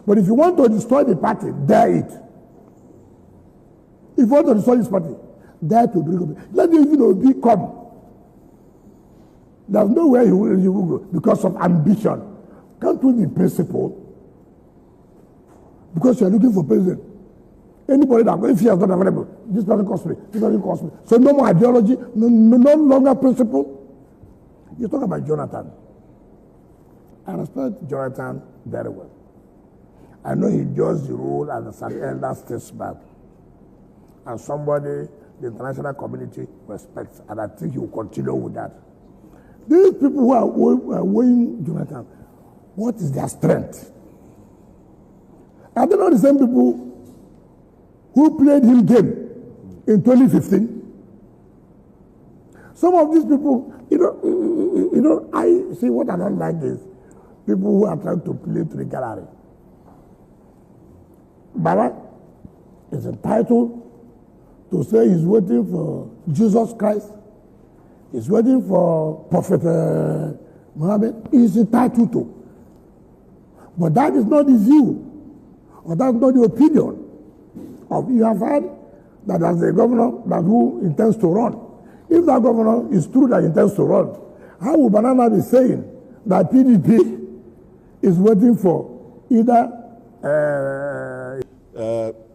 But if you want to destroy the party, dare it. If you want to destroy this party, dare to bring up. Let the even Obi come. There's nowhere you will go because of ambition. Can't we be principled? Because you are looking for president. Anybody that, if he is not available, this person costs me, this person costs me. So no more ideology, no longer principle. You talk about Jonathan. I respect Jonathan very well. I know he does the role as an elder statesman and somebody the international community respects, and I think he will continue with that. These people who are weighing Jonathan, what is their strength? Are they not the same people who played him game in 2015? Some of these people, I see what I don't like is people who are trying to play to the gallery. Baba is entitled to say he's waiting for Jesus Christ. He's waiting for Prophet Muhammad. He's entitled to. But that is not the view, or that's not the opinion of. You have heard that there's a governor that who intends to run. If that governor is true that he intends to run, how would Banana be saying that PDP is waiting for either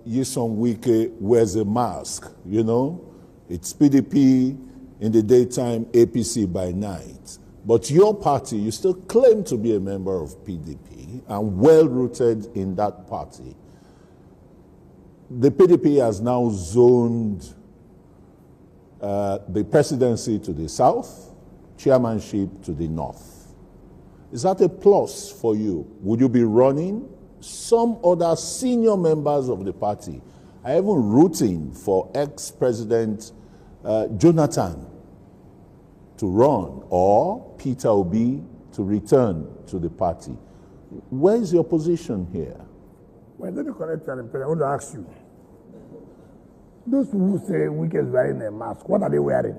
Yisom Wike wears a mask, you know? It's PDP in the daytime, APC by night. But your party, you still claim to be a member of PDP and well-rooted in that party. The PDP has now zoned the presidency to the south, chairmanship to the north. Is that a plus for you? Would you be running? Some other senior members of the party are even rooting for ex-president Jonathan to run or Peter Obi to return to the party. Where is your position here? Well, let me correct you. I want to ask you. Those who say Wike is wearing a mask, what are they wearing?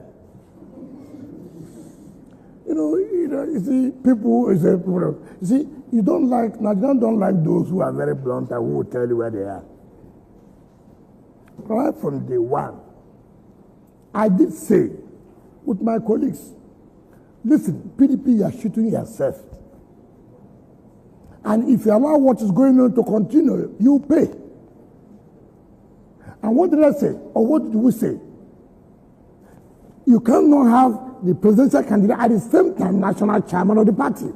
You see, people, you see, Nigerians don't like those who are very blunt and who will tell you where they are. Right from day one, I did say with my colleagues, listen, PDP, you are shooting yourself. And if you allow what is going on to continue, you pay. And what did I say? Or what did we say? You cannot have the presidential candidate at the same time national chairman of the party.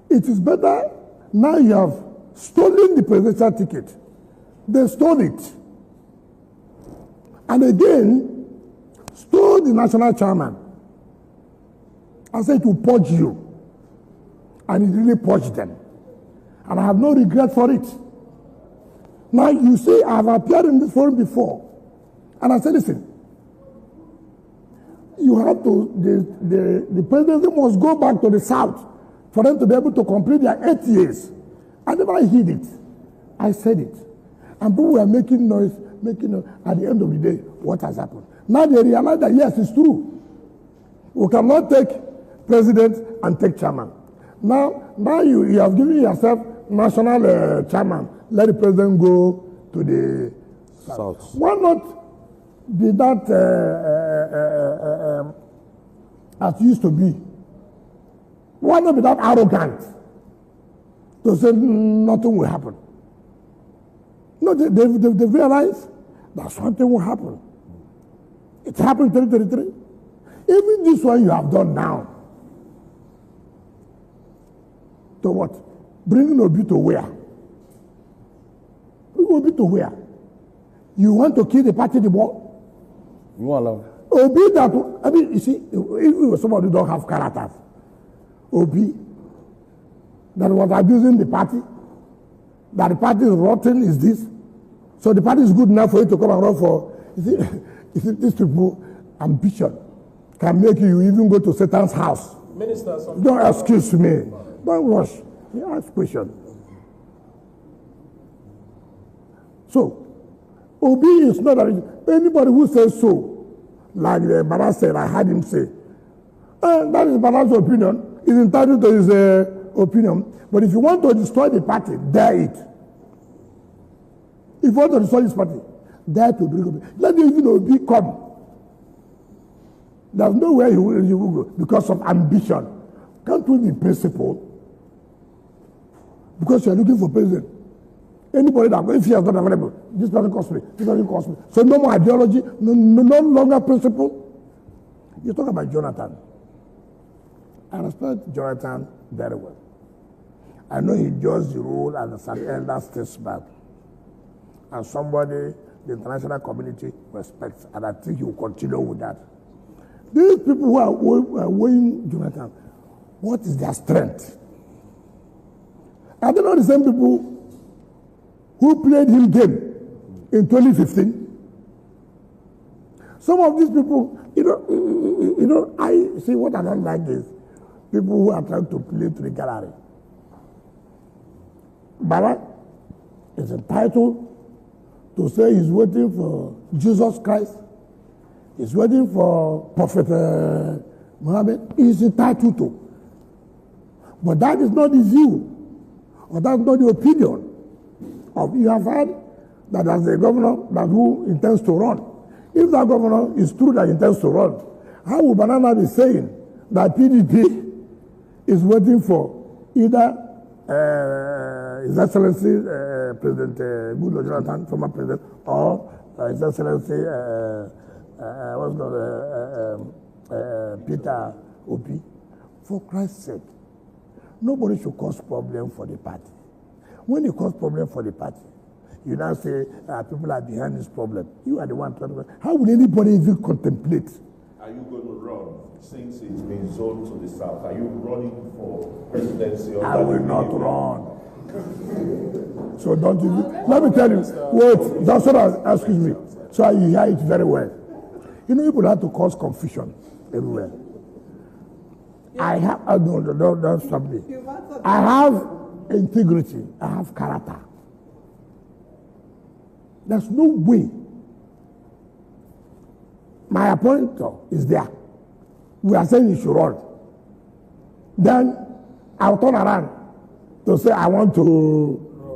It is better now you have stolen the presidential ticket. They stole it. And again, stole the national chairman. I said it will purge you. And it really purged them. And I have no regret for it. Now you see, I have appeared in this forum before. And I said, listen, you have to, the presidency must go back to the south for them to be able to complete their 8 years. I never hid it. I said it. And people were making noise, at the end of the day, what has happened? Now they realize that yes, it's true. We cannot take president and take chairman. Now you have given yourself national chairman. Let the president go to the south. Why not be that as used to be? Why not be that arrogant to say nothing will happen? No, they realize that something will happen. It happened in 2033. Even this one you have done now. To what? Bringing Obi to where? Obi to where? You want to kill the party the more? You won't allow. Obi that, I mean, you see, if somebody don't have characters, Obi that was abusing the party, that the party is rotten, is this. So the party is good enough for you to come and run for, you see these people, ambition can make you even go to Satan's house. Minister, don't excuse me. Don't rush. You ask questions. So, Obi is not anybody who says so, like Baba said, I heard him say, that is Baba's opinion, is entitled to his opinion. But if you want to destroy the party, dare it. If you want to destroy this party, dare to bring it. Let him even Obi come. There's nowhere he will go because of ambition. Can't we be principled? Because you are looking for president. Anybody that, if he is not available, this doesn't cost me, this doesn't cost me. So no more ideology, no longer principle. You talk about Jonathan. I respect Jonathan very well. I know he judged the role as an elder statesman. And somebody the international community respects. And I think he will continue with that. These people who are weighing Jonathan, what is their strength? Are they not the same people who played him game in 2015? Some of these people, I see what I don't like is people who are trying to play to the gallery. Baba is entitled to say he's waiting for Jesus Christ. He's waiting for Prophet Muhammad. He's entitled to. But that is not the view, or that's not the opinion of, you have heard that there's a governor that who intends to run. If that governor is true that he intends to run, how would Banana be saying that PDP is waiting for either His Excellency President Goodluck Jonathan, former president, or His Excellency Peter Obi? For Christ's sake, nobody should cause problem for the party. When you cause problem for the party, you now say people are behind this problem. You are the one trying to. How will anybody even contemplate? Are you going to run since it's been zoned to the south? Are you running for presidency? I will not run. So don't even. Let me tell you. Wait, that's what I excuse me. So you hear it very well. You know, people have to cause confusion everywhere. I have. No, don't stop me. I have integrity. I have character. There's no way. My appointer is there. We are saying you should run. Then I'll turn around to say I want to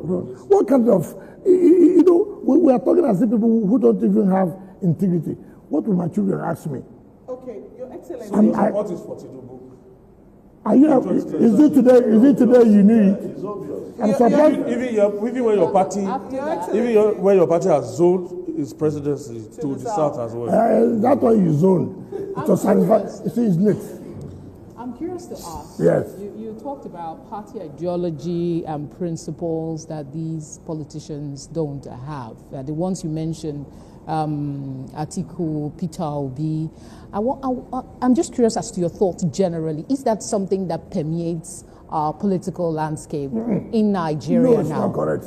run. What kind of, we are talking as if people who don't even have integrity. What will my children ask me? Okay, Your Excellency. What is for Tinubu? Is it today you need? It's obvious. I'm surprised. Even when your party has zoned its presidency to the south as well. That's why you zone. It was satisfied. You see, it's late. I'm curious to ask. Yes. You talked about party ideology and principles that these politicians don't have. The ones you mentioned, Atiku, Peter Obi. I'm just curious as to your thoughts generally. Is that something that permeates our political landscape in Nigeria now? No, it's not correct.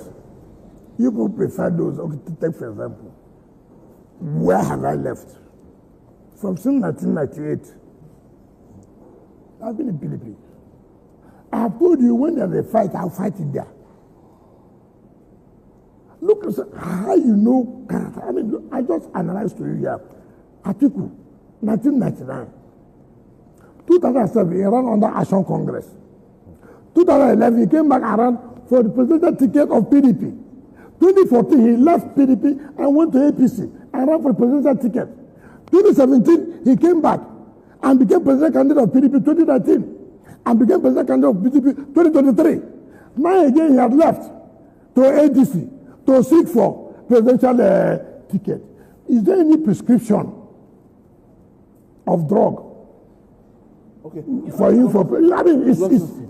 You people prefer those. Okay, to take for example, where have I left? From since 1998, I've been in PDP. I have told you when there's a fight, I'll fight it there. Look, how you know character. I mean, look, I just analyzed to you here. Atiku, 1999. 2007, he ran under Action Congress. 2011, he came back around for the presidential ticket of PDP. 2014, he left PDP and went to APC and ran for the presidential ticket. 2017, he came back and became presidential candidate of PDP 2019 and became presidential candidate of PDP 2023. Now again, he had left to ADC to seek for presidential ticket. Is there any prescription of drug? Okay. For him, I mean, it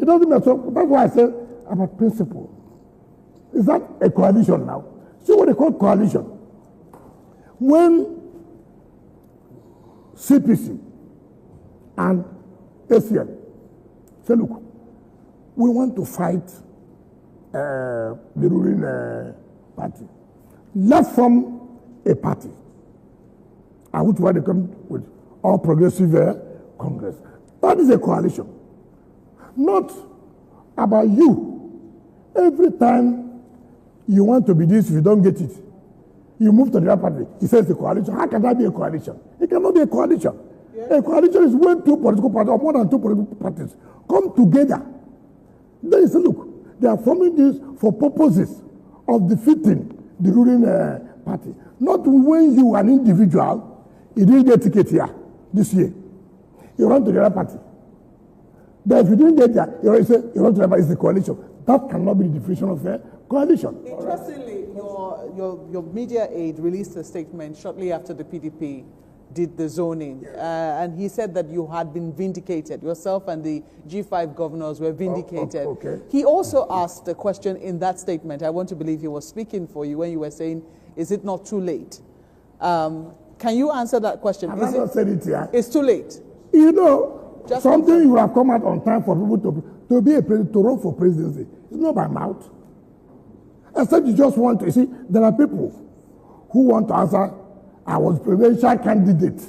doesn't matter. That's why I said about principle. Is that a coalition now? See what they call coalition. When CPC and ACN say, look, we want to fight the ruling party. Let's form a party. And which one they come with? All Progressive Congress. That is a coalition. Not about you. Every time you want to be this, if you don't get it, you move to the other party. He says a coalition. How can that be a coalition? It cannot be a coalition. Yeah. A coalition is when two political parties or more than two political parties come together. Then he said, look, they are forming this for purposes of defeating the ruling party. Not when you, an individual, you didn't get ticket here this year. You run to the other party. But if you didn't get there, you run to the other party, it's the coalition. That cannot be the definition of a coalition. Interestingly, your media aide released a statement shortly after the PDP did the zoning, and he said that you had been vindicated. Yourself and the G5 governors were vindicated. Okay. He also asked a question in that statement. I want to believe he was speaking for you when you were saying, is it not too late? Can you answer that question? I have not said it here. It's too late. You know, Just something you have come out on time for people to be a president, to run for presidency. It's not by mouth. Except you just want to. You see, there are people who want to answer, I was presidential candidate.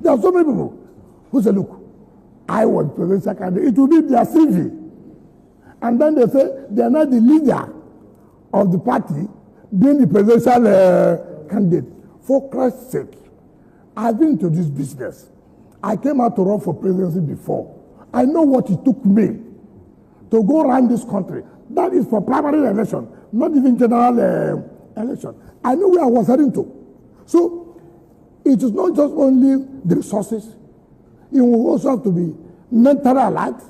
There are so many people who say, look, I was presidential candidate. It will be their CV. And then they say they are not the leader of the party being the presidential candidate. For Christ's sake, I've been to this business. I came out to run for presidency before. I know what it took me to go around this country. That is for primary election, not even general election. I know where I was heading to. So it is not just only the resources. You will also have to be mentally alert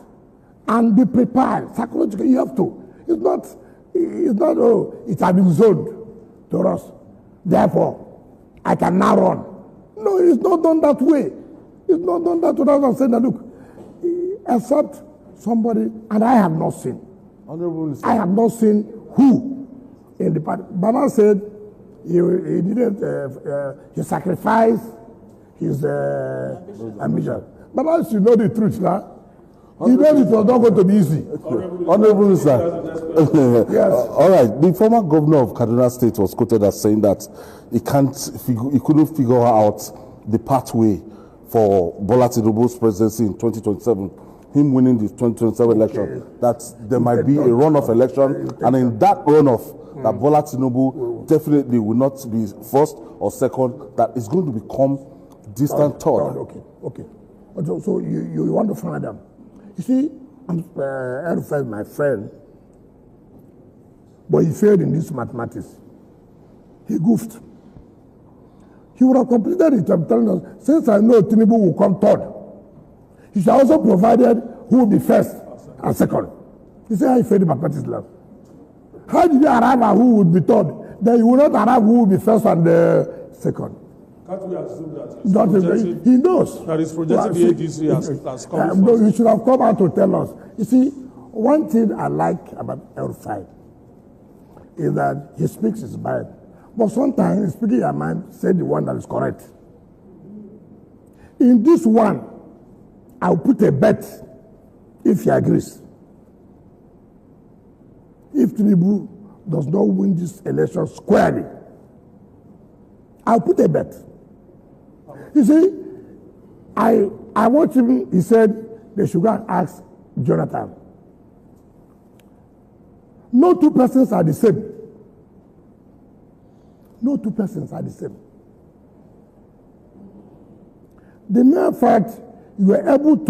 and be prepared psychologically. You have to. It's not, oh, it has been zoned to us. Therefore, I can now run. No, it's not done that way. It's not done that way. That's what I'm saying. That, look, except somebody, and I have not seen. I have not seen who in the party. Baba said he didn't, he sacrificed his ambition. Baba should know the truth now. He knows it was not going to be easy. Honorable Minister. Yes. All right. The former governor of Kaduna State was quoted as saying that he couldn't figure out the pathway for Bola Tinubu's presidency in 2027. Him winning the 2027 election, that there might be a runoff election, and in that runoff, that Bola Tinubu definitely will not be first or second, that is going to become distant third. Okay. So you want to find them. You see, Elfred, my friend, but he failed in this mathematics. He goofed. He would have completed it. I'm telling us, since I know Tinubu will come third, he should also provided who will be first and second. You see how he failed the mathematics lab. How did he arrive at who would be third? Then he will not arrive who will be first and second. Can't we assume that he knows. That is projecting the ADC as coming no, he should have come out to tell us. You see, one thing I like about El-Fai is that he speaks his mind. But sometimes speaking your mind, say the one that is correct. In this one, I'll put a bet if he agrees. If Tinubu does not win this election squarely, I'll put a bet. You see, I watched him, he said they should go and ask Jonathan. No two persons are the same. No two persons are the same. The mere fact you were able to